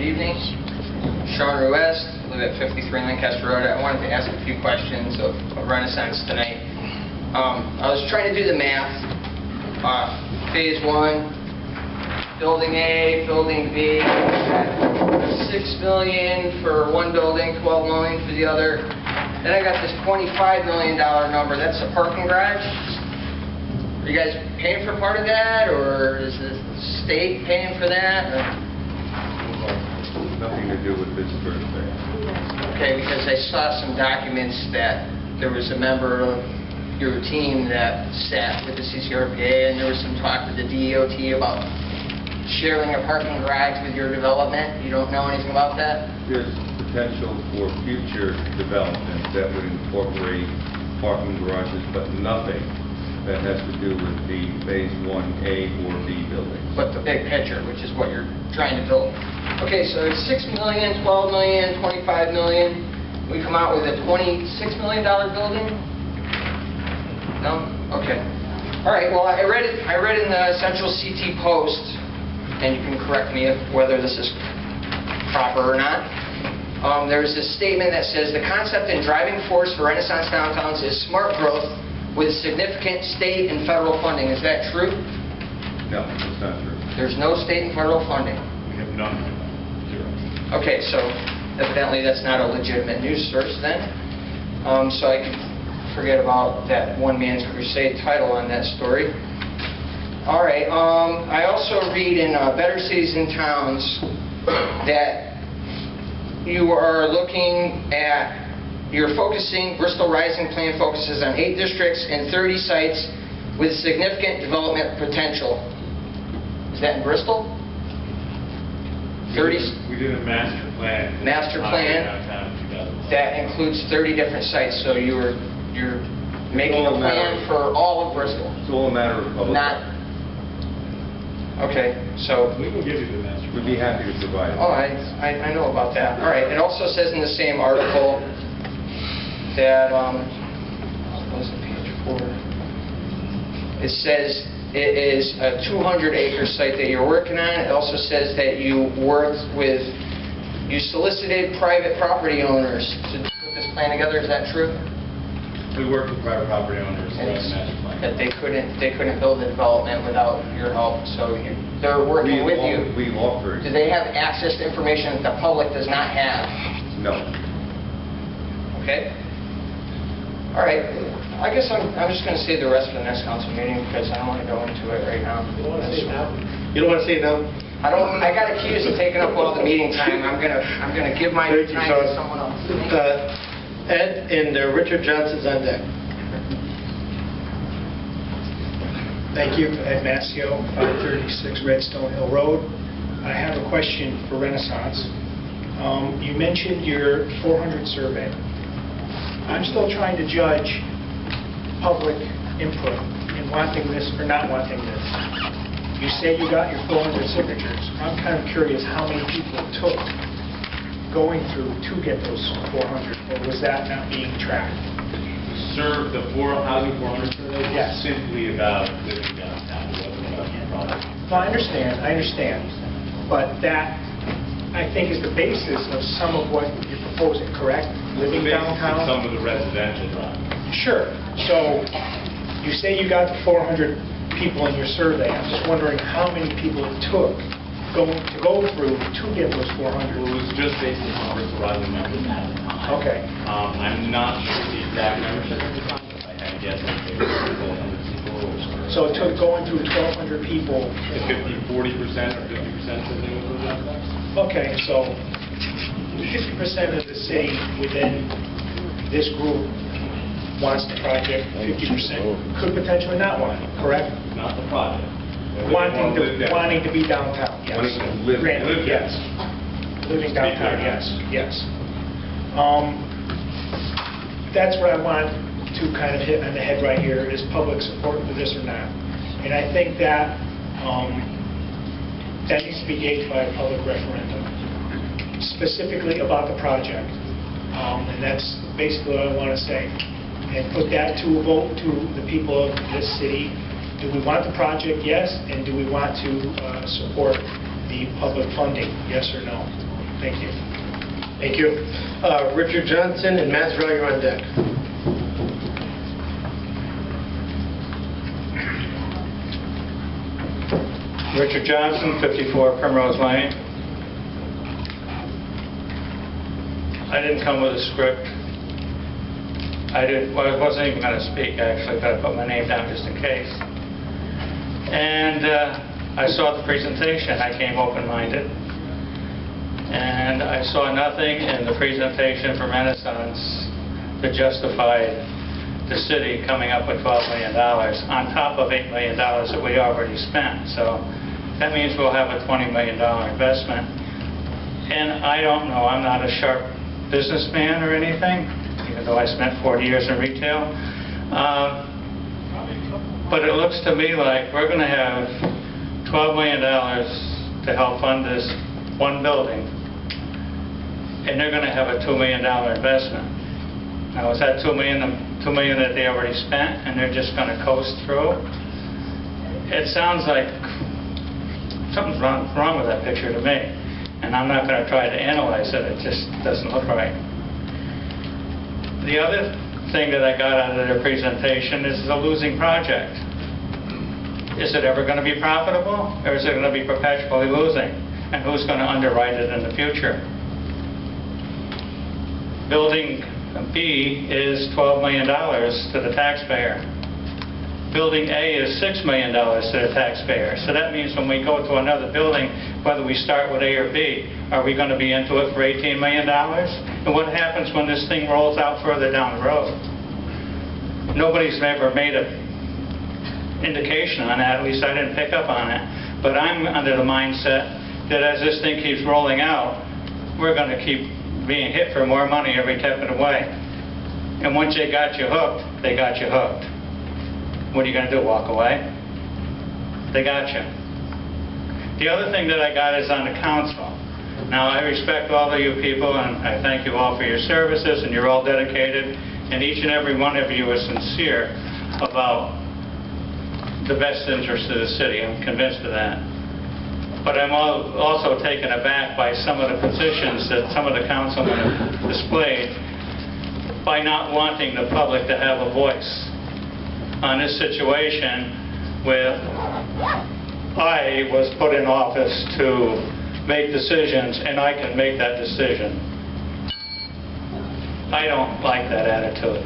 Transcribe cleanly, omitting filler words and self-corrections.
Good evening. Sean Ruest, live at 53 Lancaster Road. I wanted to ask a few questions of Renaissance tonight. I was trying to do the math. Phase 1, Building A, Building B, 6 million for one building, 12 million for the other. Then I got this $25 million number. That's the parking garage. Are you guys paying for part of that, or is the state paying for that? Or? Nothing to do with this first thing. Okay, because I saw some documents that there was a member of your team that sat with the CCRPA, and there was some talk with the DOT about sharing a parking garage with your development. You don't know anything about that? There's potential for future development that would incorporate parking garages, but nothing that has to do with the Phase 1A or B buildings. But the big picture, which is what you're trying to build. Okay, so it's 6 million, 12 million, 25 million. We come out with a $26 million building? No? Okay. All right, well, I read in the Central CT Post, and you can correct me whether this is proper or not. There's this statement that says the concept and driving force for Renaissance downtowns is smart growth with significant state and federal funding. Is that true? No, that's not true. There's no state and federal funding. We have none. Zero. Okay, so evidently that's not a legitimate news source then. So I can forget about that one man's crusade title on that story. All right. I also read in Better Cities and Towns that you are looking at, you're focusing, Bristol Rising Plan focuses on 8 districts and 30 sites with significant development potential. Is that in Bristol? 30? We did a master plan. Master plan that includes 30 different sites. So you're making a plan for all of Bristol. It's all a matter of public. Not. Okay, so We can give you the master plan. We'd be happy to provide it. oh, I know about that. All right. It also says in the same article that what was it, page 4? It says it is a 200-acre site that you're working on. It also says that you solicited private property owners to put this plan together. Is that true? We worked with private property owners on the master plan. That they couldn't build the development without your help. So they're working with you. We offered. Do they have access to information that the public does not have? No. Okay. All right. I guess I'm just going to save the rest for the next council meeting because I don't want to go into it right now. You don't want to say it now? You don't want to say it now? I got accused of taking up all the meeting time. I'm gonna give my time to someone else. Ed and Richard Johnson's on deck. Thank you. Ed Mascio, 536 Redstone Hill Road. I have a question for Renaissance. You mentioned your 400 survey. I'm still trying to judge public input in wanting this or not wanting this. You say you got your 400 signatures. I'm kind of curious how many people it took going through to get those 400, or was that not being tracked? Serve the housing 400 survey was Yes. simply about living downtown. It wasn't about the product. No, I understand. But that, I think, is the basis of some of what you're proposing, correct? Living downtown? Some of the residential drive. Sure. So you say you got the 400 people in your survey. I'm just wondering how many people it took to go through to get those 400. Well, it was just based on Bristol Rising members at the time. Okay. I'm not sure the exact membership at the time, but I had to guess like 1,200 people. So it took going through 1,200 people. 40% or 50% something of those aspects. Okay, so 50% of the city within this group wants the project, 50% could potentially not want it, correct? Not the project. Wanting to be downtown, yes. Wanting to live there. Granted, yes. Living downtown, yes. That's what I want to kind of hit on the head right here, is public support for this or not. And I think that that needs to be gauged by a public referendum, specifically about the project. And that's basically what I want to say. And put that to a vote to the people of this city. Do we want the project? Yes. And do we want to support the public funding? Yes or no? Thank you. Thank you. Richard Johnson and Masrow, you're on deck. Richard Johnson, 54 Primrose Lane. I didn't come with a script. I wasn't even going to speak, actually, but I put my name down just in case. And I saw the presentation. I came open-minded. And I saw nothing in the presentation from Renaissance that justified the city coming up with $12 million on top of $8 million that we already spent. So that means we'll have a $20 million investment. And I don't know, I'm not a sharp businessman or anything, even though I spent 40 years in retail. But it looks to me like we're going to have $12 million to help fund this one building, and they're going to have a $2 million investment. Now, is that $2 million that they already spent, and they're just going to coast through? It sounds like something's wrong with that picture to me, and I'm not going to try to analyze it. It just doesn't look right. The other thing that I got out of their presentation is a losing project. Is it ever going to be profitable, or is it going to be perpetually losing? And who's going to underwrite it in the future? Building B is $12 million to the taxpayer. Building A is $6 million to the taxpayer. So that means when we go to another building, whether we start with A or B, are we going to be into it for $18 million? And what happens when this thing rolls out further down the road? Nobody's ever made an indication on that. At least I didn't pick up on it. But I'm under the mindset that as this thing keeps rolling out, we're going to keep being hit for more money every step of the way. And once they got you hooked, they got you hooked. What are you going to do, walk away? They got you. The other thing that I got is on the council. Now, I respect all of you people, and I thank you all for your services, and you're all dedicated, and each and every one of you is sincere about the best interest of the city. I'm convinced of that. But I'm also taken aback by some of the positions that some of the councilmen have displayed by not wanting the public to have a voice on this situation where I was put in office to make decisions, and I can make that decision. I don't like that attitude.